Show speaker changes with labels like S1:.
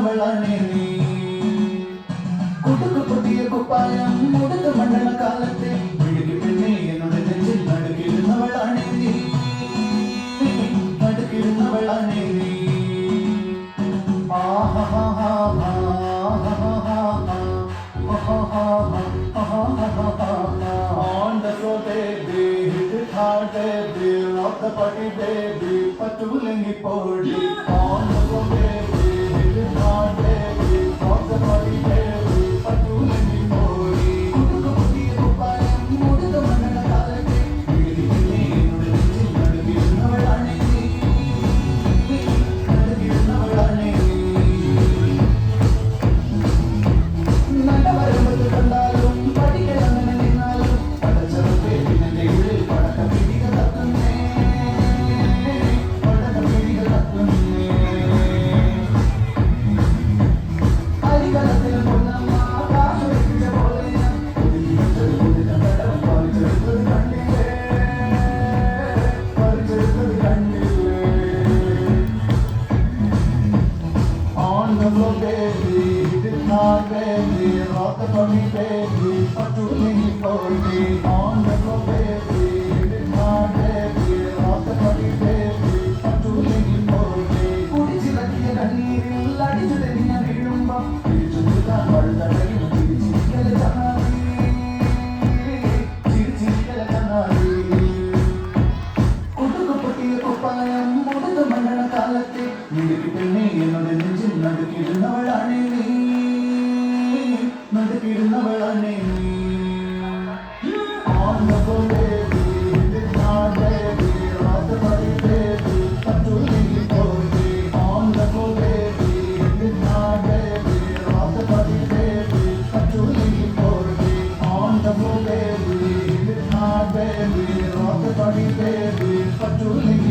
S1: നടുക്കിടുന്നവളാണേ നീ. കുടുക്കു പുതിയ കുപ്പായം മുടുക്ക് മണ്ഡല കാലത്തെ വിളിക്ക് പെണ്ണേ എന്നോട് നെഞ്ചിൽ നടുക്കിടുന്നവളാണേ നീ. നടുക്കിടുന്നവളാണേ നീ. On the floor, baby, hit it hard, baby, rock the party, baby, patulengi podi. On the floor, baby, hit it hard, baby, rock the party, baby, patulengi podi. Kuduku pudiya kuppayam mudukku mandala kaalate viliki pinne ennodu nechil nadukirunnavalane nee. Nadukirunnavalane nee. നല്ലവരമ്പത്ത് കണ്ടാലും പഠിക്കലങ്ങനെ നിന്നാലും പടച്ചവത്തെ പിന്നെ ഉള്ളിൽ പടക്കപ്പിടിക തട്ടുന്നേ. പടക്കപ്പിടിക തട്ടുന്നേ. അരികലത്തിൽ പൊന്നമ്മ കാശ് വെച്ച പോലെ ഞാൻ ഒതുക്കിവെച്ചത് കുതിരം കടം പറിച്ചെടുത്തത് കണ്ടില്ലേ. പറിച്ചെടുത്തത് കണ്ടില്ലേ. On the floor, baby, hit it hard, baby, rock the body, baby, patulengi podi. On the floor, baby, hit it hard, baby, rock the body, baby, patulengi podi. കുടിച്ചിറക്കിയ കണ്ണീരിൽ അടിച്ചു തെന്നിയ വീഴുമ്പം തിരിച്ചു നിൽക്കാൻ വഴുതടയും ചിരിച്ചിരിക്കല ചങ്ങാതി. ചിരിച്ചിരിക്കല ചങ്ങാതി. കുടുക്കു പൊട്ടിയ കുപ്പായം മുടുക്ക് മണ്ഡല കാലത്തെ വിളിക്ക് പെണ്ണേ എന്നോട് നെഞ്ചിൽ നടുക്കിടുന്നവളാണേ നീ. നടുക്കിടുന്നവളാണേ നീ. On the floor, baby, hit it hard, baby, rock the body, baby, patulengi podi. On the floor, baby, hit it hard, baby, rock the body, baby, patulengi podi. On the floor, baby, hit it hard, baby, rock the body, baby, patulengi